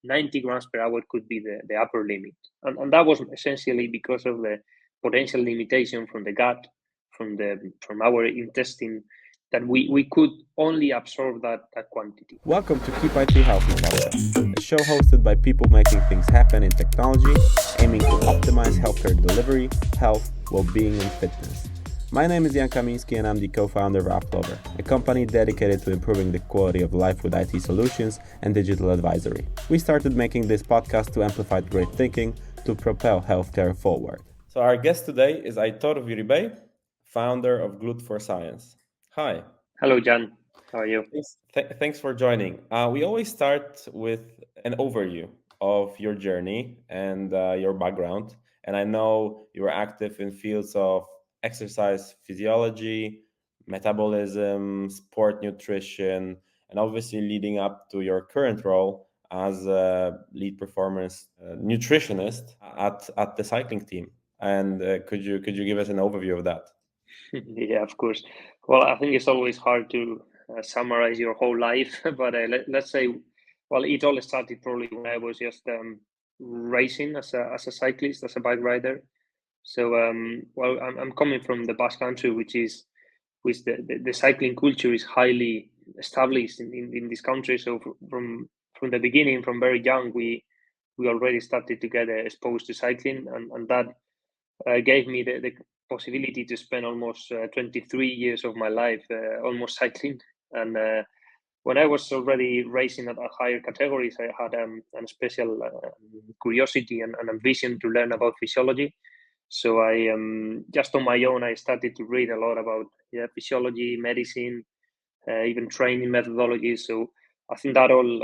90 grams per hour could be the upper limit. And that was essentially because of the potential limitation from the gut, from our intestine, that we could only absorb that quantity. Welcome to Keep IT Healthy podcast, a show hosted by people making things happen in technology, aiming to optimize healthcare delivery, health, well-being, and fitness. My name is Jan Kamiński and I'm the co-founder of Applover, a company dedicated to improving the quality of life with IT solutions and digital advisory. We started making this podcast to amplify great thinking to propel healthcare forward. So our guest today is Aitor Viribay, founder of Glut for Science. Hi. Hello, Jan. How are you? Thanks for joining. We always start with an overview of your journey and your background. And I know you are active in fields of exercise physiology, metabolism, sport nutrition, and obviously leading up to your current role as a lead performance nutritionist at the cycling team. And could you give us an overview of that? Yeah, of course. Well, I think it's always hard to summarize your whole life, but let's say, well, it all started probably when I was just racing as a cyclist, as a bike rider. So, well, I'm coming from the Basque Country, which the cycling culture is highly established in this country. So from the beginning, from very young, we already started to get exposed to cycling, and that gave me the possibility to spend almost 23 years of my life almost cycling. And when I was already racing at higher categories, I had a special curiosity and ambition to learn about physiology. So I just on my own, I started to read a lot about physiology, medicine, even training methodologies. So I think that all,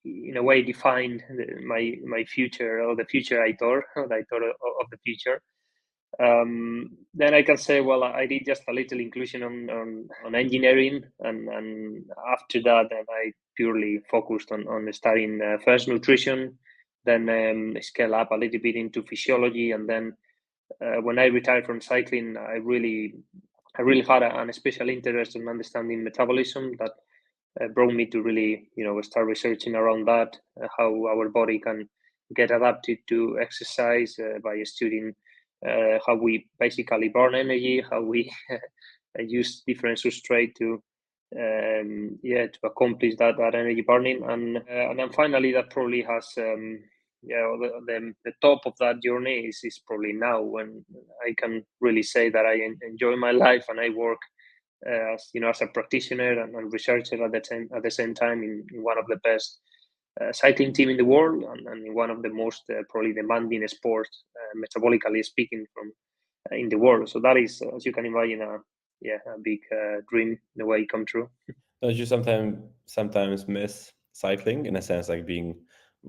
in a way, defined my future, or the future Aitor, the Aitor of the future. Then I can say, well, I did just a little inclusion on engineering, and after that, then I purely focused on studying first nutrition, then scale up a little bit into physiology, and then when I retired from cycling, I really had a special interest in understanding metabolism that brought me to really, start researching around that, how our body can get adapted to exercise by studying how we basically burn energy, how we use different substrate to accomplish that energy burning, and then finally that probably has the top of that journey is probably now, when I can really say that I enjoy my life and I work as a practitioner and researcher at the same time in one of the best cycling team in the world, and in one of the most probably demanding sports, metabolically speaking, from in the world. So that is, as you can imagine, a big dream in a way come true. Don't you sometimes miss cycling in a sense, like being?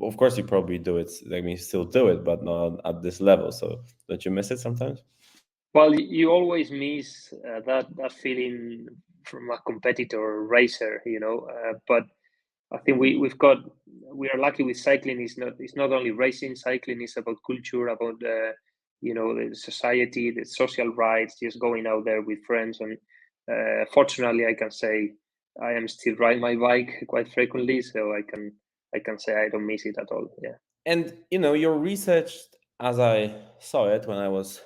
Of course, you probably do it. I mean, you still do it, but not at this level. So don't you miss it sometimes? Well, you always miss that feeling from a competitor racer, but I think we are lucky with cycling. It's not only racing. Cycling is about culture, about the society, the social rights, just going out there with friends. And fortunately, I can say I am still riding my bike quite frequently, so I can say I don't miss it at all. Yeah. And your research, as I saw it when I was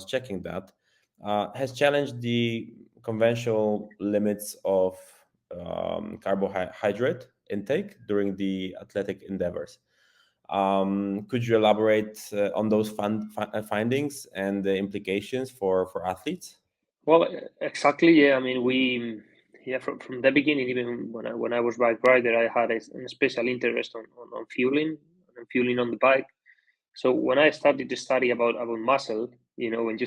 checking that, has challenged the conventional limits of carbohydrate intake during the athletic endeavors. Could you elaborate on those findings and the implications for athletes? Well, exactly. Yeah. I mean, from the beginning, even when I was bike rider, I had a special interest on fueling on the bike. So when I started to study about muscle, when you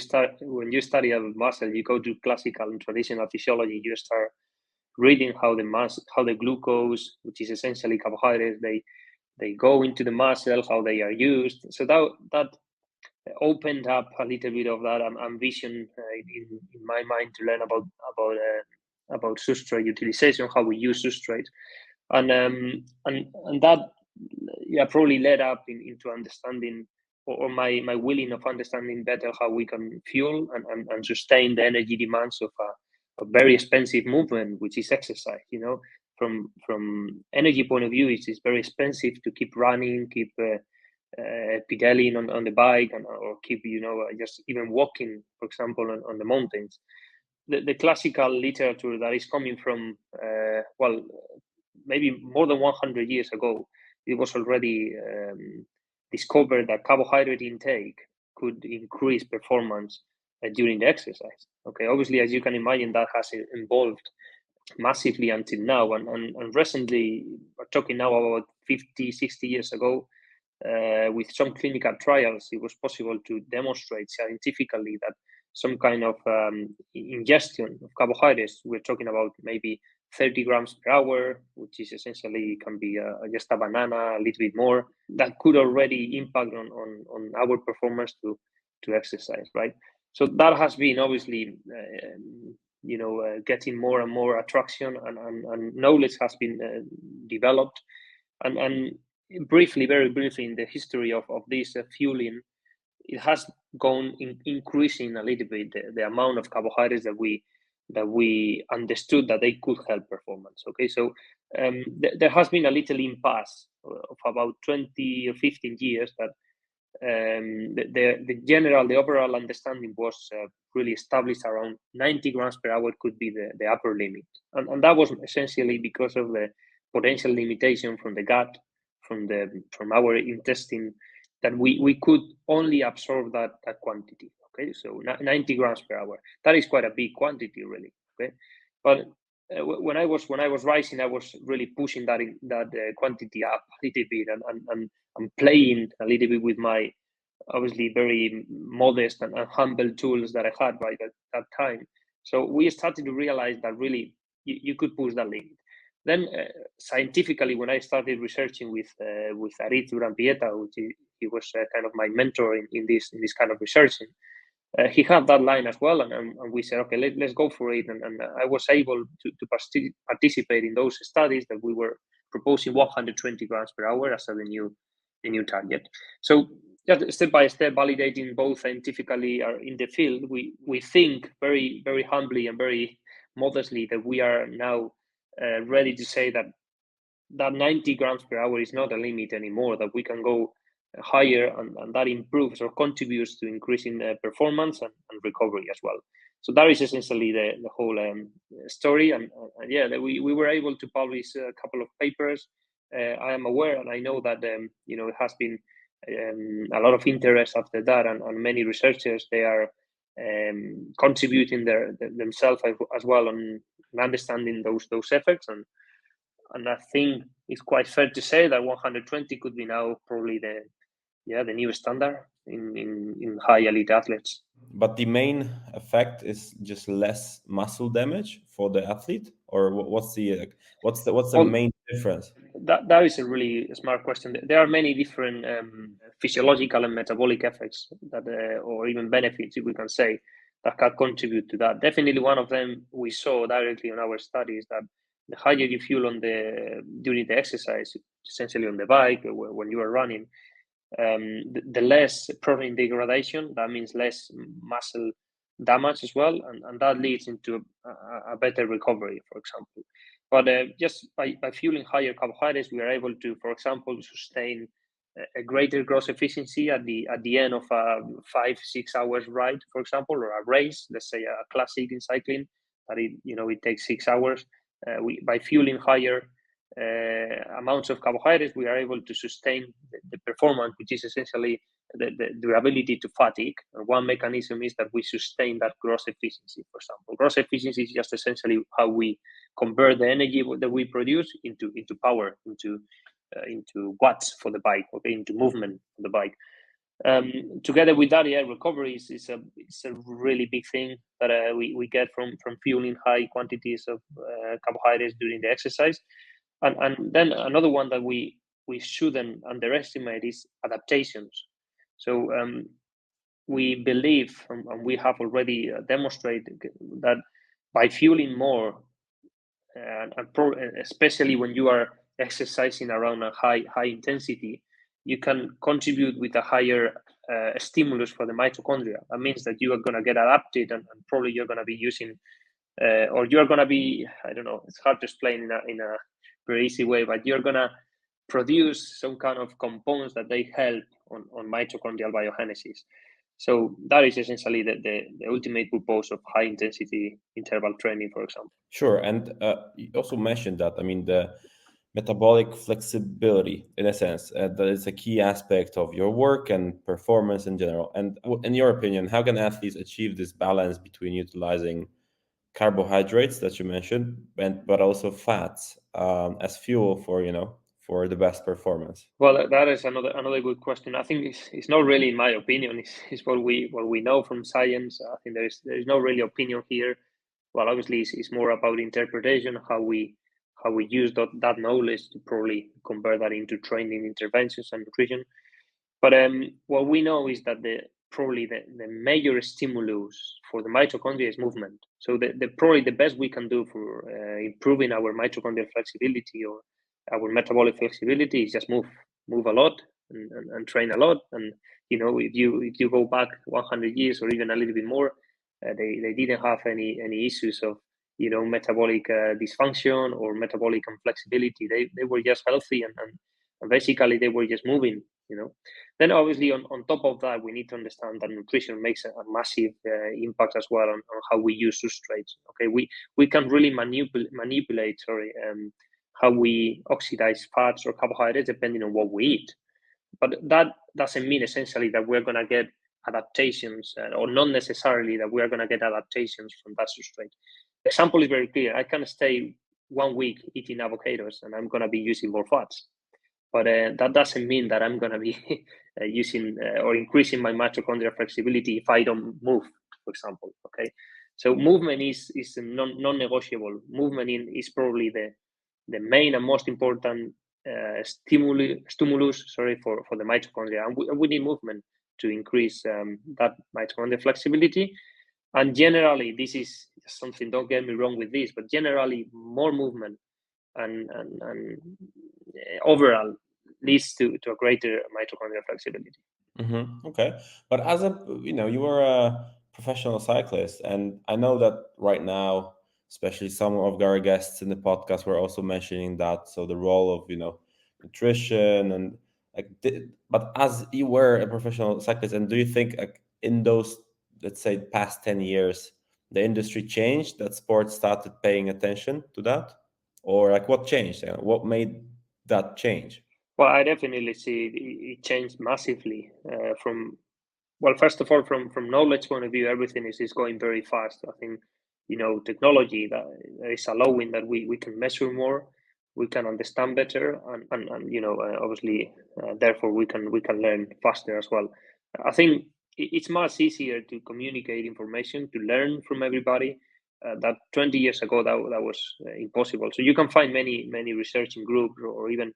study about muscle, you go to classical and traditional physiology. You start reading how the glucose, which is essentially carbohydrates, they go into the muscle, how they are used. So that opened up a little bit of that ambition in my mind to learn about substrate utilization, how we use substrate, and that probably led up into understanding, or my willing of understanding better how we can fuel and sustain the energy demands of a very expensive movement, which is exercise. from energy point of view, it's very expensive to keep running, keep pedaling on the bike, or keep just even walking, for example, on the mountains. The classical literature that is coming from maybe more than 100 years ago, it was already discovered that carbohydrate intake could increase performance during the exercise. Okay, obviously, as you can imagine, that has evolved massively until now, and recently, we're talking now about 50, 60 years ago, with some clinical trials, it was possible to demonstrate scientifically that some kind of ingestion of carbohydrates, we're talking about maybe 30 grams per hour, which is essentially can be just a banana, a little bit more, that could already impact on our performance to exercise, right? So that has been obviously getting more and more attraction, and knowledge has been developed, and very briefly, in the history of this fueling, it has gone increasing a little bit the amount of carbohydrates that we understood that they could help performance. Okay, so there has been a little impasse of about 20 or 15 years that the overall understanding was really established around 90 grams per hour could be the upper limit, and that was essentially because of the potential limitation from the gut, from our intestine, that we could only absorb that quantity. Okay, so 90 grams per hour, that is quite a big quantity, really. Okay, but when I was rising, I was really pushing that quantity up a little bit, and playing a little bit with my obviously very modest and humble tools that I had by that time. So we started to realize that really you could push that limit. Then scientifically, when I started researching with Aitor Viribay, which he was kind of my mentor in this kind of researching, he had that line as well, and we said, okay, let's go for it. And I was able to participate in those studies that we were proposing 120 grams per hour as the new target. So just step by step, validating both scientifically in the field, we think very, very humbly and very modestly that we are now ready to say that 90 grams per hour is not a limit anymore, that we can go higher, and that improves or contributes to increasing performance and recovery as well. So that is essentially the whole story, and we were able to publish a couple of papers. I am aware, and I know that it has been a lot of interest after that, and many researchers, they are contributing themselves as well on understanding those effects, and I think it's quite fair to say that 120 could be now probably the new standard in high elite athletes. But the main effect is just less muscle damage for the athlete, or what's the main difference? That is a really smart question. There are many different physiological and metabolic effects that, or even benefits, if we can say, that can contribute to that. Definitely, one of them we saw directly on our studies, that the higher you fuel during the exercise, essentially on the bike or when you are running, the less protein degradation. That means less muscle damage as well, and that leads into a better recovery, for example. But just by fueling higher carbohydrates, we are able to, for example, sustain a greater gross efficiency at the end of a 5-6 hours ride, for example, or a race. Let's say a classic in cycling, that it takes 6 hours. By fueling higher amounts of carbohydrates, we are able to sustain the performance, which is essentially the ability to fatigue. And one mechanism is that we sustain that gross efficiency, for example. Gross efficiency is just essentially how we convert the energy that we produce into power, into watts for the bike, okay, into movement for the bike. Together with that, recovery is a really big thing that we get from fueling high quantities of carbohydrates during the exercise. And then another one that we shouldn't underestimate is adaptations. So we believe, and we have already demonstrated, that by fueling more, especially when you are exercising around a high intensity, you can contribute with a higher stimulus for the mitochondria. That means that you are going to get adapted, and probably you're going to be using, or you're going to be, I don't know, it's hard to explain very easy way, but you're gonna produce some kind of components that they help on mitochondrial biogenesis. So that is essentially the ultimate purpose of high intensity interval training, for example. Sure, and you also mentioned that. I mean, the metabolic flexibility, in a sense, that is a key aspect of your work and performance in general. And in your opinion, how can athletes achieve this balance between utilizing carbohydrates that you mentioned, and but also fats as fuel for for the best performance? Well, that is another good question. I think it's not really in my opinion. It's what we know from science. I think there is no really opinion here. Well, obviously, it's more about interpretation, how we use that knowledge to probably convert that into training interventions and nutrition. But what we know is that probably the major stimulus for the mitochondria is movement. So the probably the best we can do for improving our mitochondrial flexibility or our metabolic flexibility is just move a lot and train a lot. And if you go back 100 years or even a little bit more, they didn't have any issues of metabolic dysfunction or metabolic inflexibility. They were just healthy and basically they were just moving. Then obviously on top of that, we need to understand that nutrition makes a massive impact as well on how we use substrates. Okay, we can really manipulate, how we oxidize fats or carbohydrates depending on what we eat. But that doesn't mean essentially that we're going to get adaptations, or not necessarily that we are going to get adaptations from that substrate. The example is very clear. I can stay 1 week eating avocados and I'm going to be using more fats. But that doesn't mean that I'm going to be using or increasing my mitochondrial flexibility if I don't move, for example. Okay, so movement is non-negotiable. Movement is probably the main and most important stimulus. For the mitochondria, and we need movement to increase that mitochondrial flexibility. And generally, this is something. Don't get me wrong with this, but generally, more movement and overall leads to a greater mitochondrial flexibility. Okay, but as a you were a professional cyclist, and I know that right now, especially some of our guests in the podcast were also mentioning that. So the role of nutrition and but as you were a professional cyclist, and do you think like in those, let's say, past 10 years, the industry changed, that sports started paying attention to that, or like what changed? What made that change? Well, I definitely see it changed massively from well, first of all, from knowledge point of view, everything is going very fast. I think technology that is allowing that we can measure more, we can understand better, and obviously therefore we can learn faster as well. I think it's much easier to communicate information, to learn from everybody. That 20 years ago that was impossible. So you can find many researching groups or even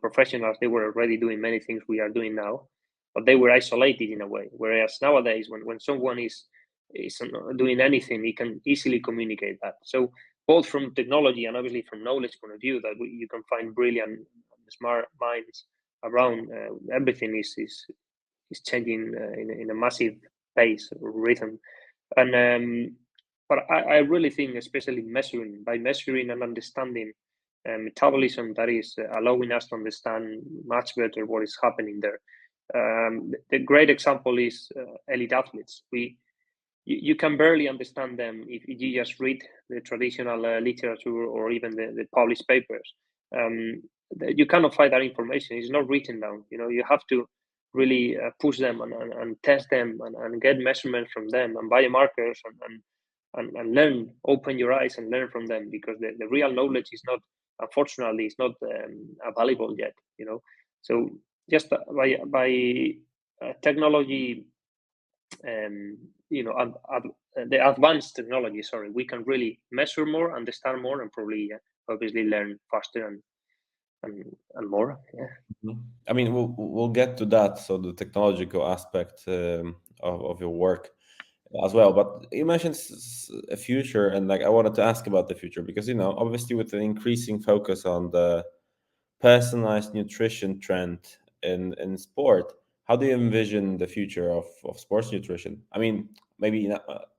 professionals. They were already doing many things we are doing now, but they were isolated in a way. Whereas nowadays, when someone is doing anything, he can easily communicate that. So both from technology and obviously from knowledge point of view, that you can find brilliant, smart minds around. Everything is changing in a massive pace or rhythm, and but I really think, especially by measuring and understanding metabolism, that is allowing us to understand much better what is happening there. The great example is elite athletes. You can barely understand them if you just read the traditional literature or even the published papers. You cannot find that information. It's not written down. You have to really push them and test them and get measurements from them and biomarkers and learn, open your eyes and learn from them, because the real knowledge is not, unfortunately, it's not available yet. So just by technology, the advanced technology, sorry, we can really measure more, understand more, and probably obviously learn faster and more. Yeah. Mhm. I mean, we'll get to that. So the technological aspect of your work as well. But you mentioned a future, and like I wanted to ask about the future because obviously with an increasing focus on the personalized nutrition trend in sport, how do you envision the future of sports nutrition? I mean, maybe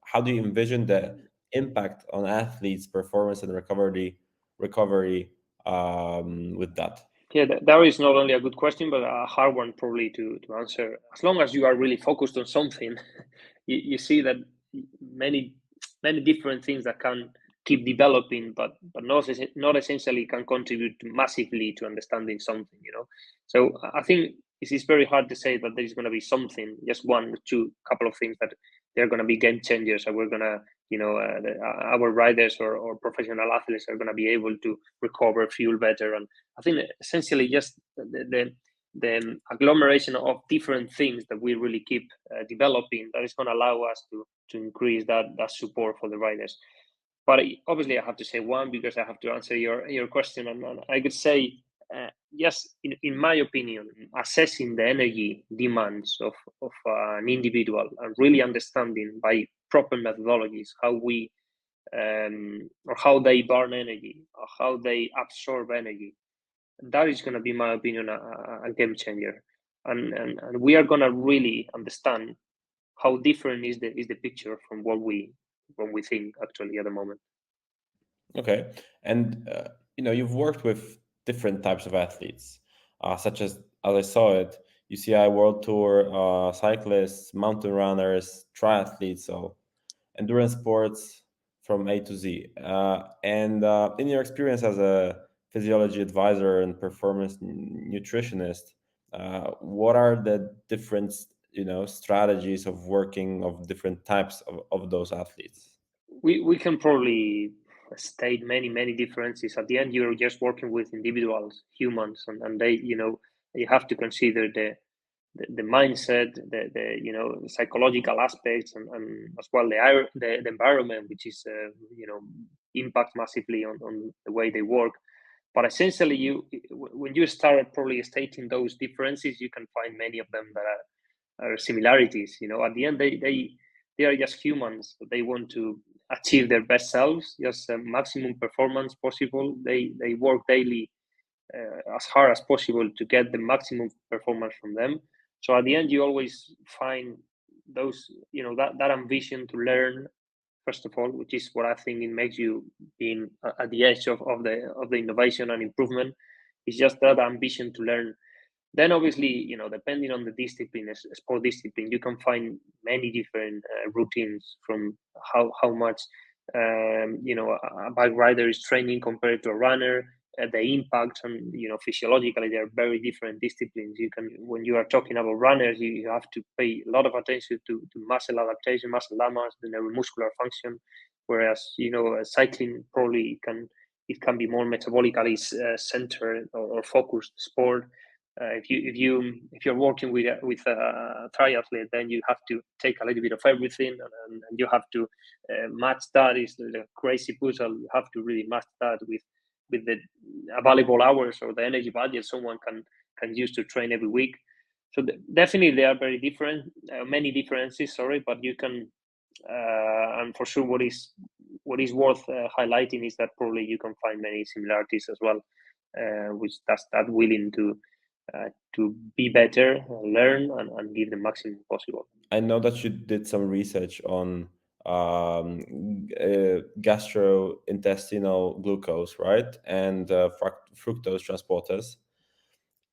how do you envision the impact on athletes' performance and recovery with that? Yeah, that is not only a good question, but a hard one probably to answer. As long as you are really focused on something, you see that many many different things that can keep developing, but not essentially can contribute massively to understanding something. So I think it is very hard to say that there is going to be something, just one, two, couple of things that they're going to be game changers, and we're going to our riders or professional athletes are going to be able to recover fuel better. And I think essentially just the agglomeration of different things that we really keep developing that is going to allow us to increase that support for the riders. But obviously, I have to say one because I have to answer your question, and I could say yes, in my opinion, assessing the energy demands of an individual and really understanding by proper methodologies how we or how they burn energy or how they absorb energy, that is going to be, in my opinion, a game changer. And we are going to really understand how different is the picture from what we think actually at the moment. Okay, and you've worked with different types of athletes, such as I saw it, UCI World Tour cyclists, mountain runners, triathletes, so endurance sports from A to Z. And in your experience as a physiology advisor and performance nutritionist, what are the different strategies of working of different types of those athletes? We can probably state many differences. At the end, you're just working with individuals, humans, and they, you have to consider the mindset, the psychological aspects, and as well the environment, which is impacts massively on the way they work. But essentially, when you start probably stating those differences, you can find many of them that are similarities. At the end, they are just humans. They want to achieve their best selves, just maximum performance possible. They work daily as hard as possible to get the maximum performance from them. So at the end, you always find those, that ambition to learn first of all, which is what I think it makes you being at the edge of the innovation and improvement. It's just that ambition to learn. Then obviously, depending on the discipline, sport discipline, you can find many different routines from how much a bike rider is training compared to a runner. The impact and physiologically they are very different disciplines. When you are talking about runners, you have to pay a lot of attention to muscle adaptation, muscle damage, the neuromuscular function, whereas cycling probably can be more metabolically centered or focused sport. If you're working with a triathlete, then you have to take a little bit of everything, and you have to match that. Is the crazy puzzle. You have to really match that with the available hours or the energy budget someone can use to train every week. So definitely they are very different, many differences. Sorry, but you can, and for sure, what is worth highlighting is that probably you can find many similarities as well, which that's that willing to be better, learn, and give the maximum possible. I know that you did some research on gastrointestinal glucose, right, and fructose transporters,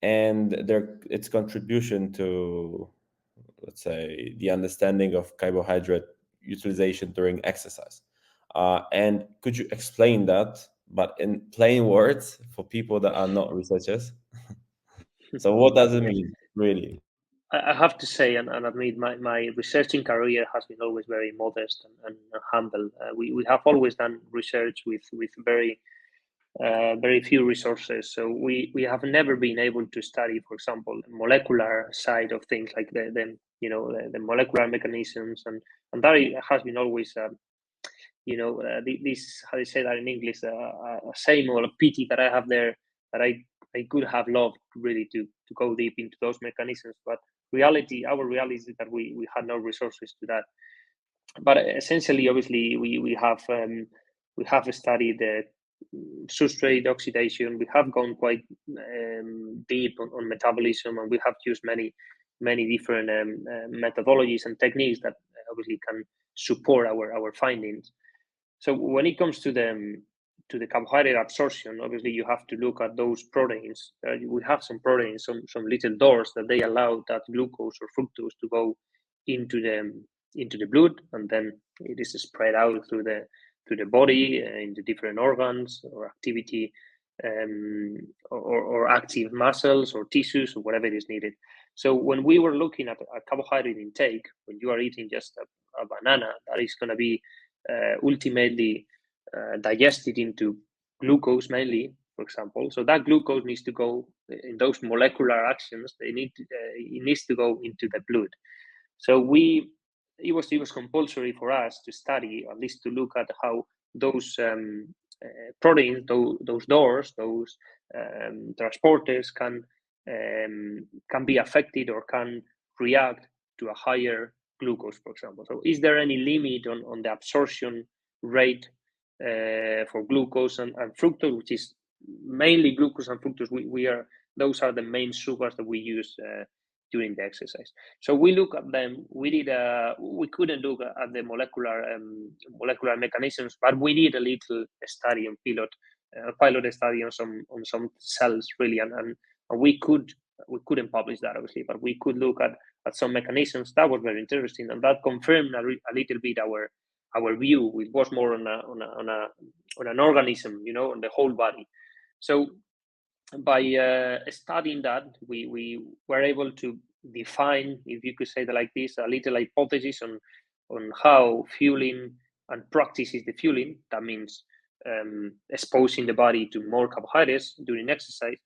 and its contribution to, let's say, the understanding of carbohydrate utilization during exercise. And could you explain that, but in plain words for people that are not researchers? So what does it mean, really? I have to say and admit my researching career has been always very modest and humble. We have always done research with very few resources. So we have never been able to study, for example, the molecular side of things like the molecular mechanisms, and that has been always this, how do you say that in English, a shame or a pity that I have there, that I could have loved really to go deep into those mechanisms, but our reality is that we had no resources to that. But essentially, obviously, we have studied the substrate oxidation. We have gone quite deep on metabolism, and we have used many different methodologies and techniques that obviously can support our findings. So when it comes to to the carbohydrate absorption, obviously you have to look at those proteins. We have some proteins, some little doors that they allow that glucose or fructose to go into the blood, and then it is spread out through the body in the different organs or activity, or active muscles or tissues or whatever is needed. So when we were looking at carbohydrate intake, when you are eating just a banana, that is going to be ultimately digested into glucose mainly, for example. So that glucose needs to go in those molecular actions. It needs to go into the blood. So it was compulsory for us to study, at least to look at how those proteins, those doors, those transporters can be affected or can react to a higher glucose, for example. So is there any limit on the absorption rate for glucose and fructose, which is mainly glucose and fructose? Those are the main sugars that we use during the exercise. So we look at them. We couldn't look at the molecular mechanisms, but we did a little study on pilot study on some cells really, and we couldn't publish that obviously, but we could look at some mechanisms. That was very interesting, and that confirmed a little bit our view, which was more on an organism, on the whole body. So by studying that, we were able to define, if you could say that like this, a little hypothesis on how fueling and practice the fueling. That means exposing the body to more carbohydrates during exercise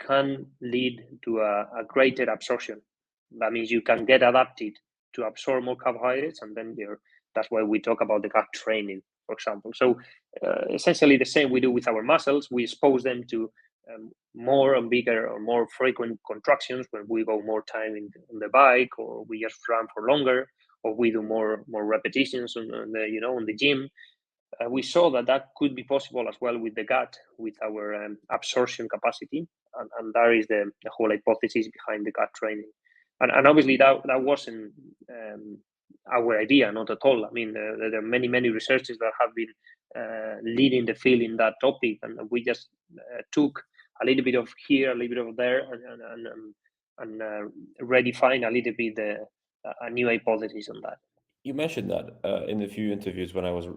can lead to a greater absorption. That means you can get adapted to absorb more carbohydrates, and then that's why we talk about the gut training, for example. So essentially the same we do with our muscles. We expose them to more and bigger or more frequent contractions when we go more time on the bike, or we just run for longer, or we do more repetitions on the gym. We saw that could be possible as well with the gut, with our absorption capacity, and that is the whole hypothesis behind the gut training. And obviously that wasn't our idea, not at all. I mean, there are many researchers that have been leading the field in that topic, and we just took a little bit of here, a little bit of there, and redefine a little bit a new hypothesis on that. You mentioned that in a few interviews when I was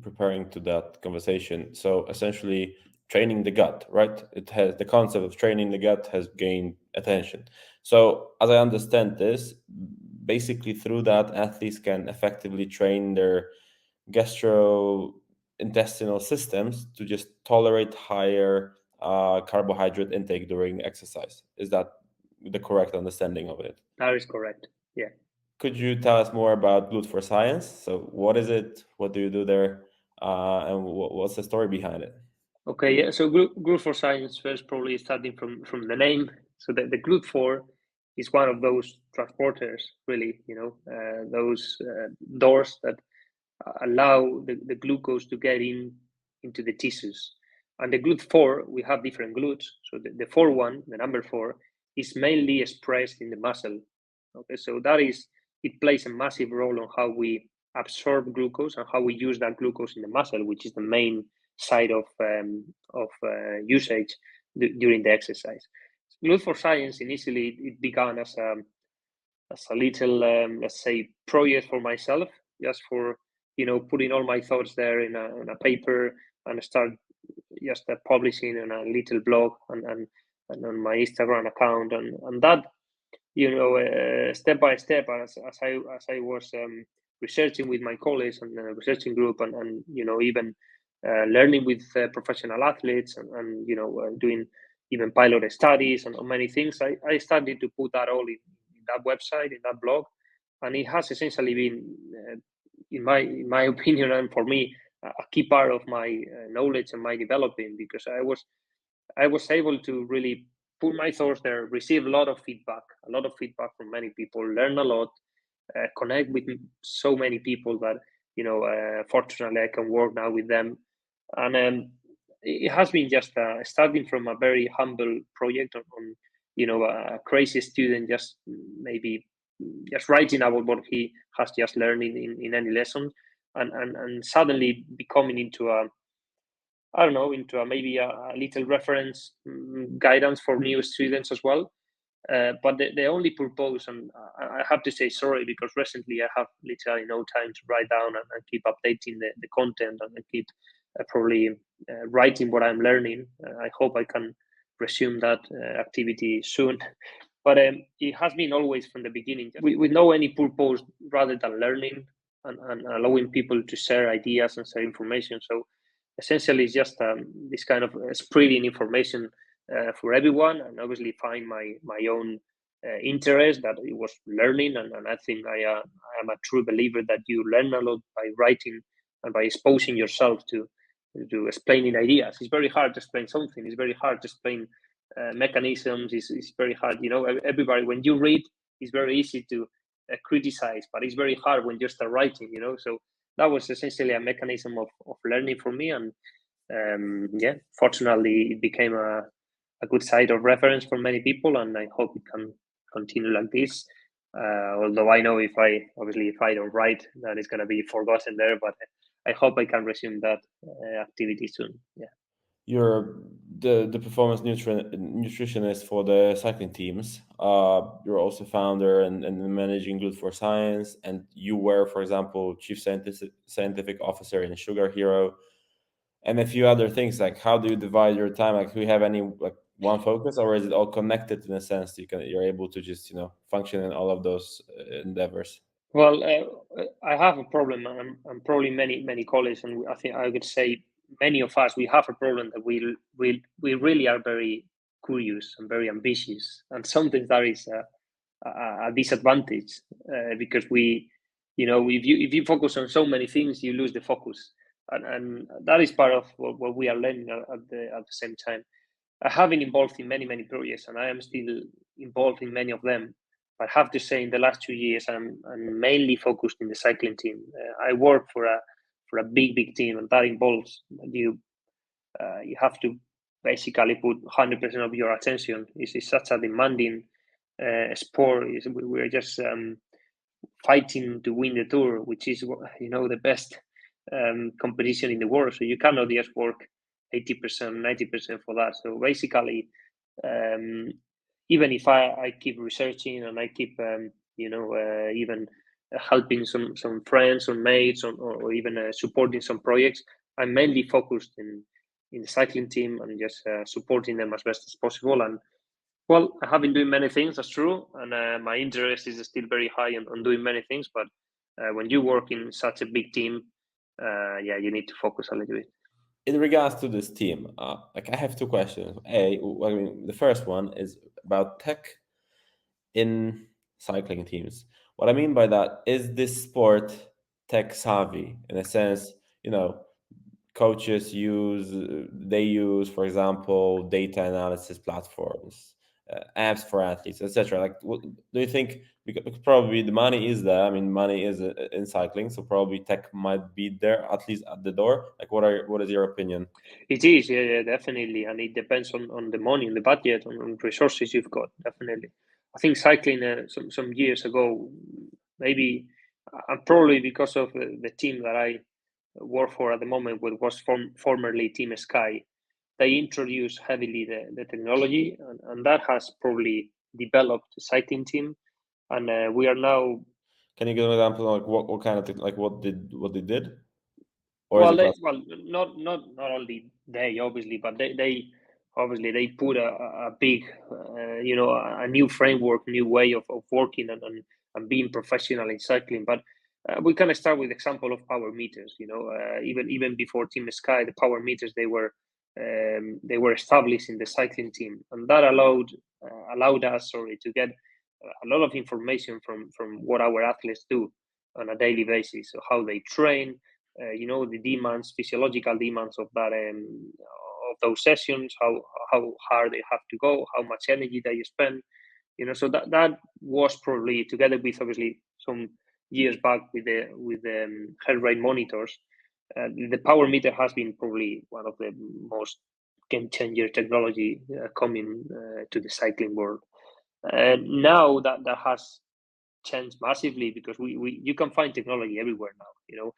preparing to that conversation. So essentially, training the gut, right? The concept of training the gut has gained attention. So as I understand this, basically through that, athletes can effectively train their gastrointestinal systems to just tolerate higher carbohydrate intake during exercise. Is that the correct understanding of it? That is correct. Yeah. Could you tell us more about Glute for Science? So what is it? What do you do there? And what's the story behind it? Okay, yeah. So Glute for Science, first, probably starting from the name. So the Glute 4 is one of those transporters, really, those doors that allow the glucose to get into the tissues. And the Glute 4, we have different glutes. So the 4 one, the number 4, is mainly expressed in the muscle. Okay, so it plays a massive role on how we absorb glucose and how we use that glucose in the muscle, which is the main side of usage during the exercise. Glute for Science, initially it began as a little, let's say, project for myself, just for putting all my thoughts there in a paper, and start just publishing on a little blog and on my Instagram account, and that step by step, as I was researching with my colleagues and the researching group, and even learning with professional athletes, and doing even pilot studies and many things, I started to put that all in that website, in that blog, and it has essentially been, in my opinion, and for me, a key part of my knowledge and my developing, because I was able to really put my thoughts there, receive a lot of feedback from many people, learn a lot, connect with so many people that fortunately I can work now with them, and it has been just starting from a very humble project on a crazy student just maybe just writing about what he has just learned in any lesson, and suddenly becoming into I don't know, into maybe a little reference guidance for new students as well. But the only purpose, and I have to say sorry because recently I have literally no time to write down and keep updating the content and keep probably writing what I'm learning. I hope I can resume that activity soon. But it has been always from the beginning with no any purpose rather than learning and allowing people to share ideas and share information. So essentially, it's just this kind of spreading information for everyone, and obviously find my own interest that it was learning, and I think I am a true believer that you learn a lot by writing and by exposing yourself to explaining ideas. It's very hard to explain something. It's very hard to explain mechanisms. It's very hard. You know, everybody when you read, it's very easy to criticize, but it's very hard when you start writing. You know, so that was essentially a mechanism of learning for me, and yeah, fortunately, it became a good site of reference for many people, and I hope it can continue like this. Although I know if I don't write, then it's going to be forgotten there. But I hope I can resume that activity soon. Yeah. You're the performance nutritionist for the cycling teams. You're also founder and managing Good for Science, and you were, for example, chief scientific officer in Sugar Hero, and a few other things. Like, how do you divide your time? Like, do you have any like one focus, or is it all connected in a sense? You're able to just function in all of those endeavors. Well, I have a problem, and probably many colleagues, and I think I could say many of us we have a problem that we really are very curious and very ambitious, and sometimes that is a disadvantage because if you focus on so many things, you lose the focus, and that is part of what we are learning at the same time. I have been involved in many projects, and I am still involved in many of them. But I have to say, in the last 2 years, I'm mainly focused in the cycling team. I work for a big team, and that involves you have to basically put 100% of your attention. It's such a demanding sport. We're just fighting to win the tour, which is the best competition in the world. So you cannot just work 80%, 90% for that. So basically, um, even if I keep researching and I keep even helping some friends or mates or even supporting some projects, I'm mainly focused in the cycling team and just supporting them as best as possible. And well, I have been doing many things, that's true, and my interest is still very high on doing many things. But when you work in such a big team, yeah, you need to focus a little bit. In regards to this team, like I have two questions. The first one is about tech in cycling teams. What I mean by that is this sport tech savvy in a sense, you know, coaches use, for example, data analysis platforms, apps for athletes, etc. Like, do you think, because probably the money is there? I mean, money is in cycling, so probably tech might be there at least at the door. Like, what is your opinion? It is, yeah, definitely, and it depends on the money, on the budget, on resources you've got. Definitely, I think cycling some years ago, maybe, and probably because of the team that I work for at the moment, what was formerly Team Sky, they introduced heavily the technology, and that has probably developed the cycling team, and we are now. Can you give an example of like what kind of like what they did, or is Well, it class? not only they obviously, but they obviously they put a big, a new framework, new way of working and being professional in cycling. But we can start with example of power meters. Even before Team Sky, the power meters they were established in the cycling team, and that allowed us, sorry, to get a lot of information from what our athletes do on a daily basis, so how they train, the demands, physiological demands of those sessions, how hard they have to go, how much energy they spend. So that was probably together with obviously some years back with the heart rate monitors. The power meter has been probably one of the most game changer technology coming to the cycling world. Now that has changed massively because we you can find technology everywhere now.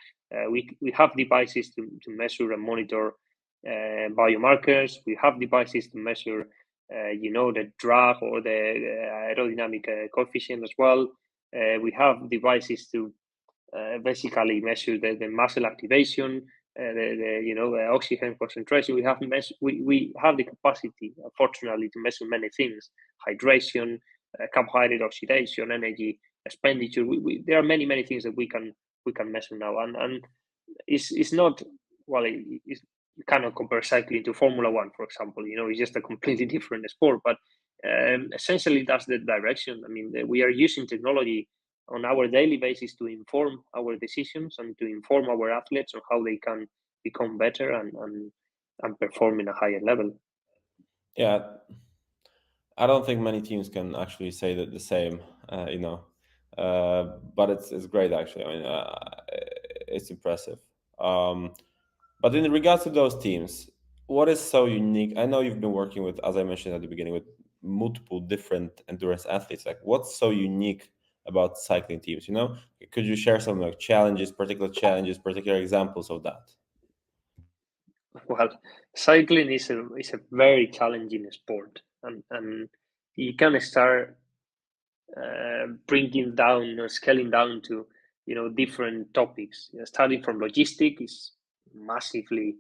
We have devices to measure and monitor biomarkers. We have devices to measure, the drag or the aerodynamic coefficient as well. We have devices to basically measure the muscle activation, the oxygen concentration. We have the capacity, unfortunately, to measure many things: hydration, carbohydrate oxidation, energy expenditure. There are many things that we can measure now, and it's not well. You cannot compare cycling to Formula One, for example. It's just a completely different sport, but essentially that's the direction. I mean, we are using technology on our daily basis to inform our decisions and to inform our athletes on how they can become better and perform in a higher level. Yeah, I don't think many teams can actually say that the same, but it's great actually. I mean, it's impressive. Um, but in regards to those teams, what is so unique? I know you've been working with, as I mentioned at the beginning, with multiple different endurance athletes. Like, what's so unique about cycling teams? Could you share some like challenges, particular examples of that? Well, cycling is a very challenging sport, and you can start bringing down or scaling down to different topics. Starting from logistic is massively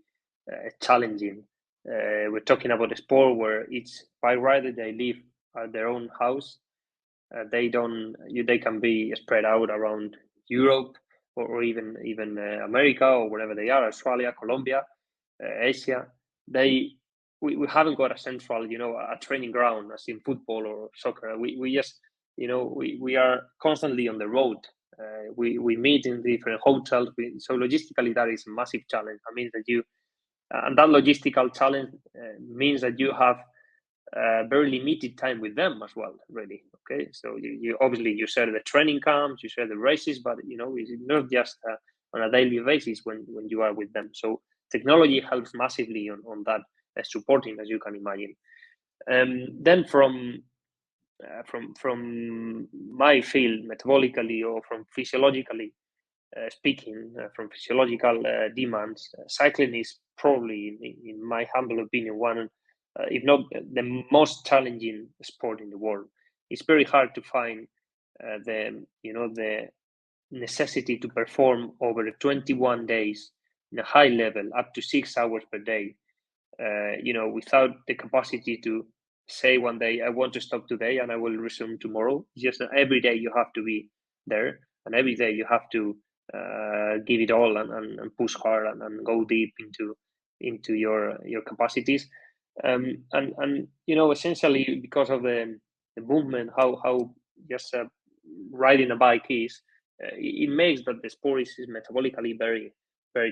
challenging. We're talking about a sport where each bike rider, they live at their own house. They can be spread out around Europe, or even America, or wherever they are, Australia, Colombia, Asia. We haven't got a central, a training ground as in football or soccer. We just, we are constantly on the road. We meet in different hotels. So logistically, that is a massive challenge. I mean that and that logistical challenge means that you have very limited time with them as well, really. Okay, so you obviously you share the training camps, you share the races, but it's not just on a daily basis when you are with them. So technology helps massively on that, supporting, as you can imagine. Then from my field, metabolically or from physiologically speaking, from physiological demands, cycling is probably, in my humble opinion, one, if not the most challenging sport in the world. It's very hard to find the necessity to perform over 21 days in a high level, up to 6 hours per day, without the capacity to say one day, I want to stop today and I will resume tomorrow. It's just that every day you have to be there, and every day you have to give it all and push hard and go deep into your capacities. And essentially because of the movement, how just riding a bike is, it makes that the sport is metabolically very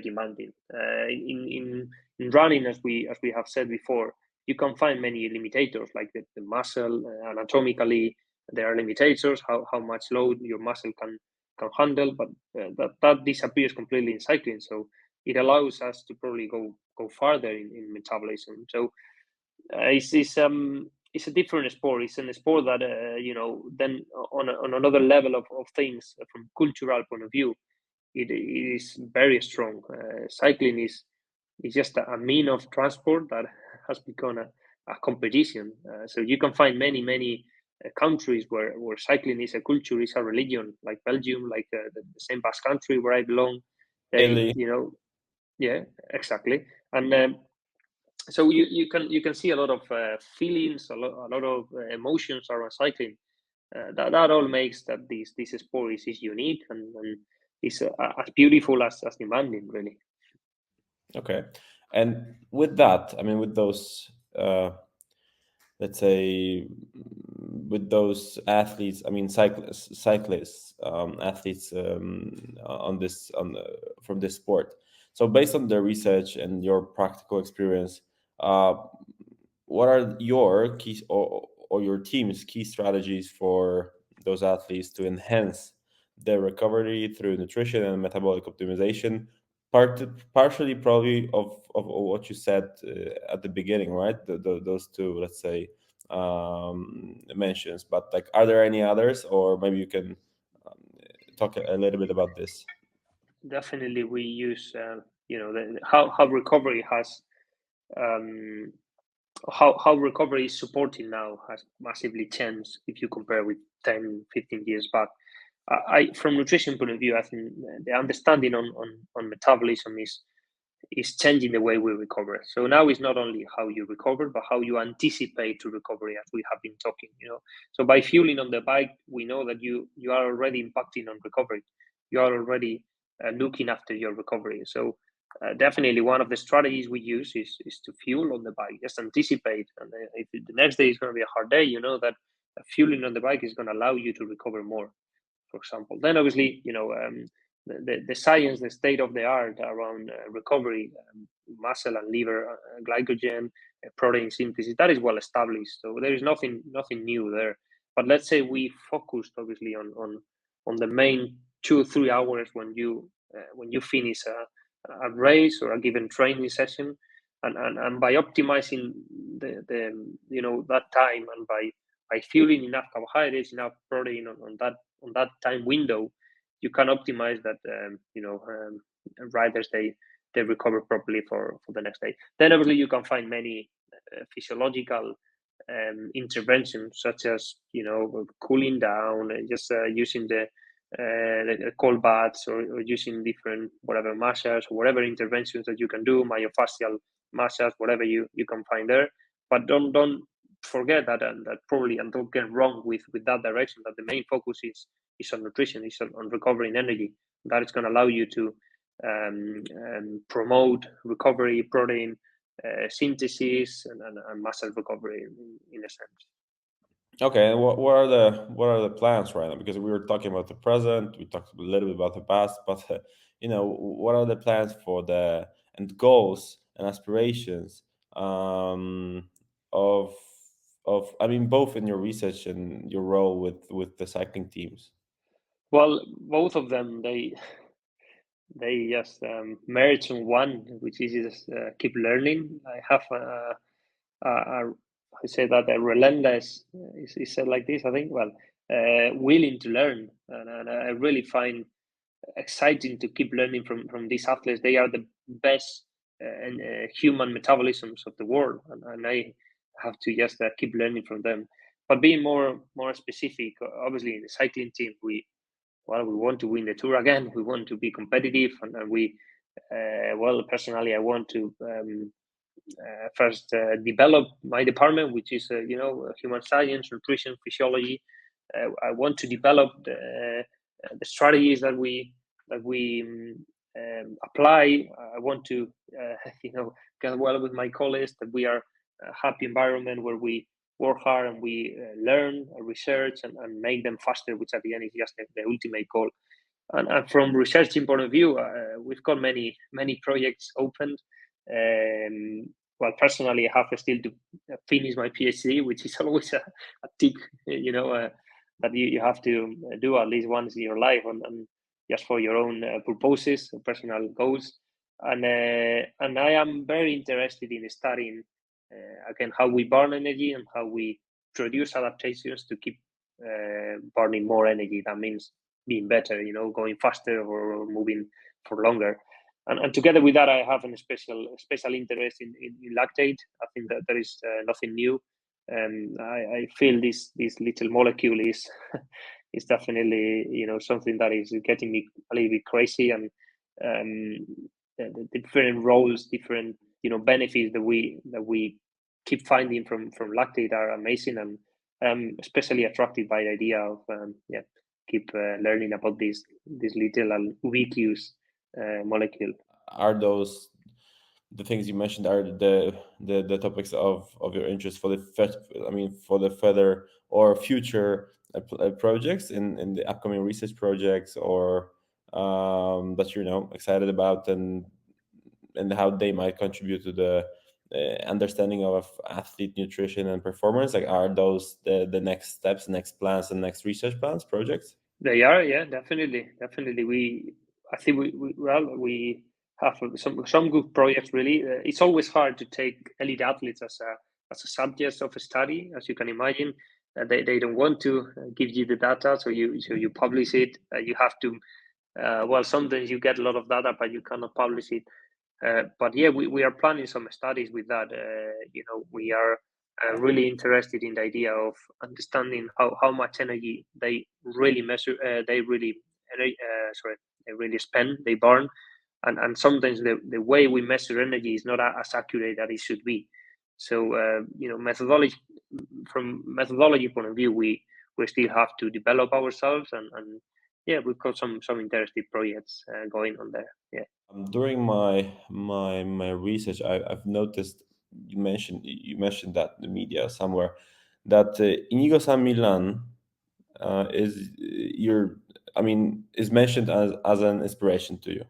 demanding. In running, as we have said before, you can find many limitators, like the muscle. Anatomically, there are limitators how much load your muscle can handle, but that disappears completely in cycling. So it allows us to probably go farther in metabolism. So it's a different sport. It's a sport that then on another level of things, from cultural point of view, it is very strong. Cycling is just a mean of transport that has become a competition. So you can find many countries where cycling is a culture, is a religion, like Belgium, like the same Basque country where I belong. They, Italy. yeah, exactly. And so you can see a lot of feelings, a lot of emotions around cycling. That all makes that this sport is unique and is as beautiful as demanding, really. Okay. And with that, I mean, with those, let's say, with those athletes, I mean, cyclists, athletes from this sport. So, based on the research and your practical experience, uh, what are your key or your team's key strategies for those athletes to enhance their recovery through nutrition and metabolic optimization? Partially, probably of what you said at the beginning, right? Those two, let's say, mentions. But like, are there any others, or maybe you can um, talk a little bit about this? Definitely, we use how recovery has how recovery is supported now has massively changed if you compare with 10, 15 years back. From nutrition point of view, I think the understanding on metabolism is changing the way we recover. So now it's not only how you recover, but how you anticipate to recovery, as we have been talking. So by fueling on the bike, we know that you are already impacting on recovery. You are already looking after your recovery. So definitely one of the strategies we use is to fuel on the bike, just anticipate. And if the next day is going to be a hard day, you know that fueling on the bike is going to allow you to recover more, for example. Then obviously, the science, the state of the art around recovery, muscle and liver glycogen, protein synthesis, that is well established. So there is nothing new there. But let's say we focused obviously on the main 2-3 hours when you finish a race or a given training session, and by optimizing the that time, and by fueling enough carbohydrates, enough protein on that time window, you can optimize that. Riders, they recover properly for the next day. Then obviously you can find many physiological interventions, such as cooling down, just using the cold baths, or using different whatever massage, or whatever interventions that you can do, myofascial massage, whatever you can find there. But don't forget that, and that probably, and don't get wrong with that direction, that the main focus is on nutrition, is on recovering energy. That is going to allow you to promote recovery, protein synthesis, and muscle recovery in a sense. Okay, and what are the plans right now? Because we were talking about the present, we talked a little bit about the past, but what are the plans for the and goals and aspirations um, of I mean, both in your research and your role with the cycling teams. Well, both of them, they just merge in one, which is just keep learning. I have I say that a relentless, is said like this, I think. Well, willing to learn, and I really find exciting to keep learning from these athletes. They are the best human metabolisms of the world, and I have to just keep learning from them. But being more specific, obviously in the cycling team, we want to win the tour again. We want to be competitive, and we personally, I want to first develop my department, which is human science, nutrition, physiology. I want to develop the strategies that we apply. I want to get well with my colleagues, that we are a happy environment where we work hard and we learn, research, and make them faster, which at the end is just the ultimate goal. And from researching point of view, we've got many projects opened. Well, personally, I have still to finish my PhD, which is always a tick, that you have to do at least once in your life, and just for your own purposes, personal goals. And I am very interested in studying again how we burn energy and how we produce adaptations to keep burning more energy. That means being better, going faster or moving for longer. And together with that, I have a special interest in lactate. I think that there is nothing new. I feel this little molecule is is definitely something that is getting me a little bit crazy, and the different roles, different benefits that we keep finding from lactate are amazing, and I'm especially attracted by the idea of keep learning about this little and ubiquitous molecule. Are those the things you mentioned are the topics of your interest for for the further or future projects in the upcoming research projects, or that you're excited about, and how they might contribute to the understanding of athlete nutrition and performance? Like, are those the next steps, next plans, and next research plans projects? They are, yeah, definitely. I think we have some good projects. Really, it's always hard to take elite athletes as a subject of a study, as you can imagine. They don't want to give you the data, so you publish it. You have to. Sometimes you get a lot of data, but you cannot publish it. But yeah, we are planning some studies with that. We are really interested in the idea of understanding how much energy they really measure, they really spend, they burn, and sometimes the way we measure energy is not as accurate as it should be. So methodology from methodology point of view, we still have to develop ourselves, and yeah, we've got some interesting projects going on there. Yeah. During my research, I've noticed you mentioned that in the media somewhere that Inigo San Milan is your I mean is mentioned as an inspiration to you.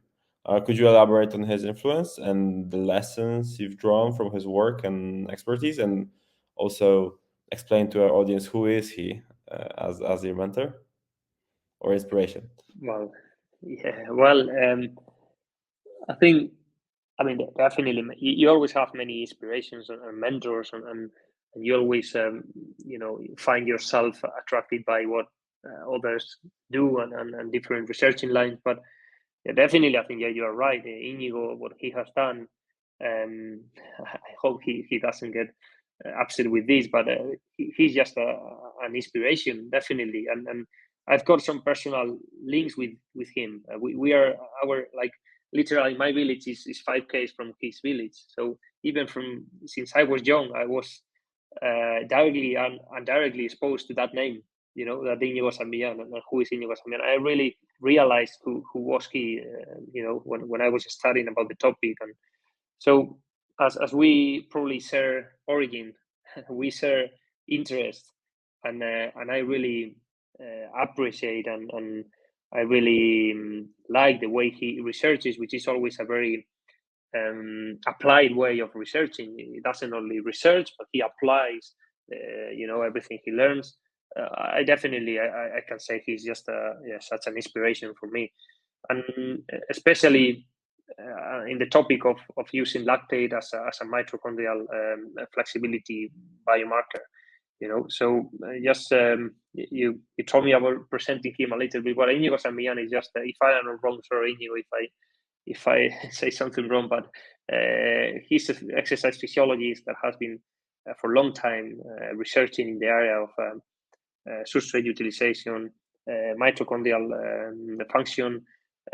Could you elaborate on his influence and the lessons you've drawn from his work and expertise, and also explain to our audience who is he as your mentor or inspiration? Well, yeah. Well, I think, I mean, definitely, you always have many inspirations and mentors, and you always, find yourself attracted by what others do, and different researching lines. But yeah, definitely, I think, yeah, you are right. Inigo, what he has done, I hope he doesn't get upset with this, but he's just an inspiration, definitely. And I've got some personal links with him. We are our like literally my village is 5 km from his village. So even from since I was young, I was directly and indirectly exposed to that name. That Inigo San Millán, and who is Inigo San Millán. I really realized who was he. When I was studying about the topic, and so as we probably share origin, we share interest, and I really appreciate, and I really like the way he researches, which is always a very applied way of researching. He doesn't only research, but he applies, everything he learns. I definitely, I can say he's just such an inspiration for me, and especially in the topic of using lactate as a mitochondrial flexibility biomarker. So just you told me about presenting him a little bit. What Inigo San Millán is just, if I am not wrong, sorry Inigo, if I say something wrong, but he's an exercise physiologist that has been for a long time researching in the area of substrate utilization, mitochondrial function,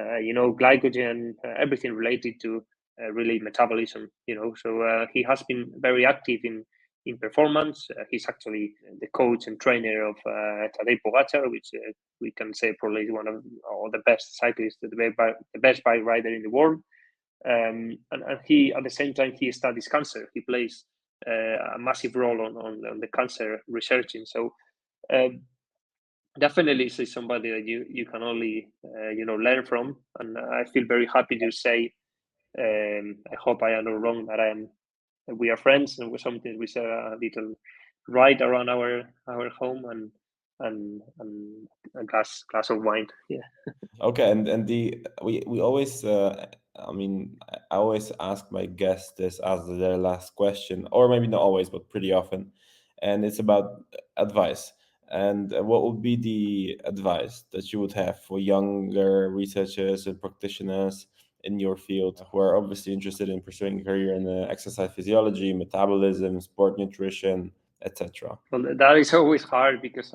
glycogen, everything related to really metabolism. So he has been very active in performance. He's actually the coach and trainer of Tadej Pogacar, which we can say probably is one of the best cyclists, the best bike rider in the world. And he, at the same time, he studies cancer. He plays a massive role on the cancer researching. So definitely is somebody that you can only learn from, and I feel very happy to say, I hope I am not wrong, that we are friends, and we share a little ride around our home, and a glass of wine. Yeah. Okay, and we always I always ask my guests this as their last question, or maybe not always, but pretty often, and it's about advice. And what would be the advice that you would have for younger researchers and practitioners in your field who are obviously interested in pursuing a career in exercise physiology, metabolism, sport nutrition, etc.? Well, that is always hard because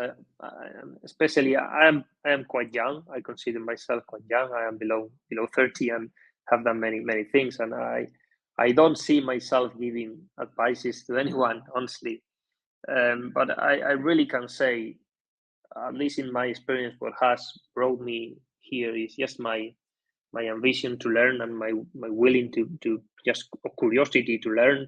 especially I am quite young. I consider myself quite young. I am below 30 and have done many things, and I don't see myself giving advices to anyone, honestly. But I really can say, at least in my experience, what has brought me here is just my ambition to learn, and my willing to just curiosity to learn,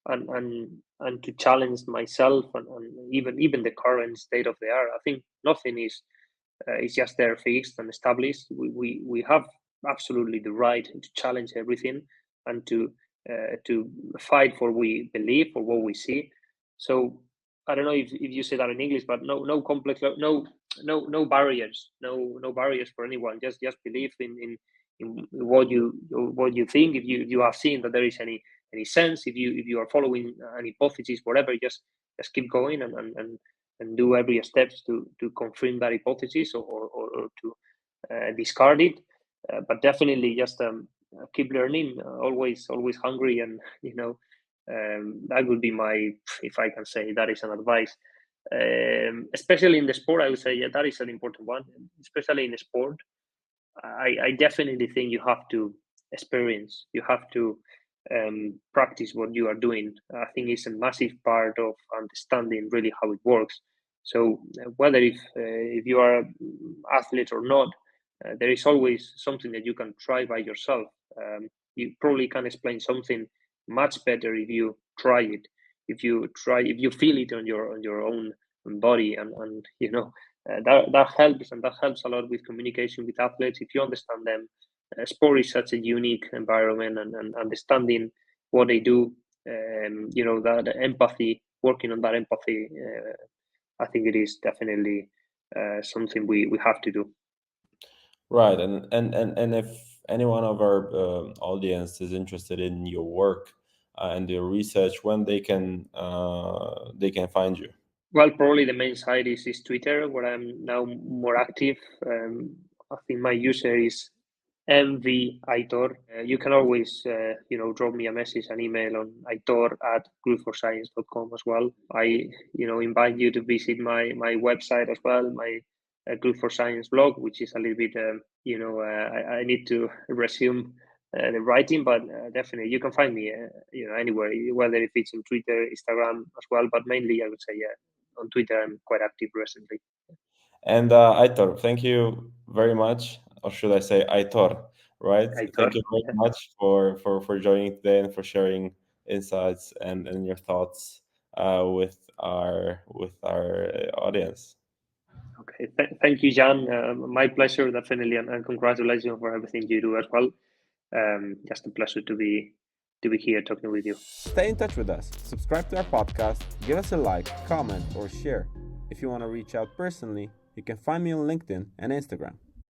and to challenge myself, and even the current state of the art. I think nothing is just there fixed and established. We have absolutely the right to challenge everything, and to fight for what we believe, for what we see. So I don't know if you say that in English, but no complex, no barriers, no barriers for anyone. Just believe in what you think. If you have seen that there is any sense, if you are following an hypothesis, whatever, just keep going, and do every steps to confirm that hypothesis, or to discard it. But definitely just keep learning, always hungry, and that would be my, if I can say that is an advice. Especially in the sport, I would say, yeah, that is an important one. Especially in the sport, I definitely think you have to experience. You have to practice what you are doing. I think it's a massive part of understanding really how it works. So whether if you are an athlete or not, there is always something that you can try by yourself. You probably can explain something much better if you try it. If you feel it on your own body, and that helps, and that helps a lot with communication with athletes. If you understand them, sport is such a unique environment, and understanding what they do, that empathy, working on that empathy, I think it is definitely something we have to do. Right, and if any one of our audience is interested in your work and your research, when they can find you. Well, probably the main site is Twitter, where I'm now more active. I think my user is MV Aitor. You can always, drop me a message, an email on aitor@groove4science.com as well. I, invite you to visit my website as well, my Groove for Science blog, which is a little bit, I need to resume the writing, but definitely you can find me, anywhere, whether if it's on Twitter, Instagram as well, but mainly I would say, yeah, on Twitter I'm quite active recently. And Aitor, thank you very much, or should I say Aitor, right? Aitor. Thank you very much for joining today and for sharing insights and your thoughts with our audience. Okay, thank you, Jan. My pleasure, definitely, and congratulations for everything you do as well. Just a pleasure to be here talking with you. Stay in touch with us. Subscribe to our podcast. Give us a like, comment, or share. If you want to reach out personally, you can find me on LinkedIn and Instagram.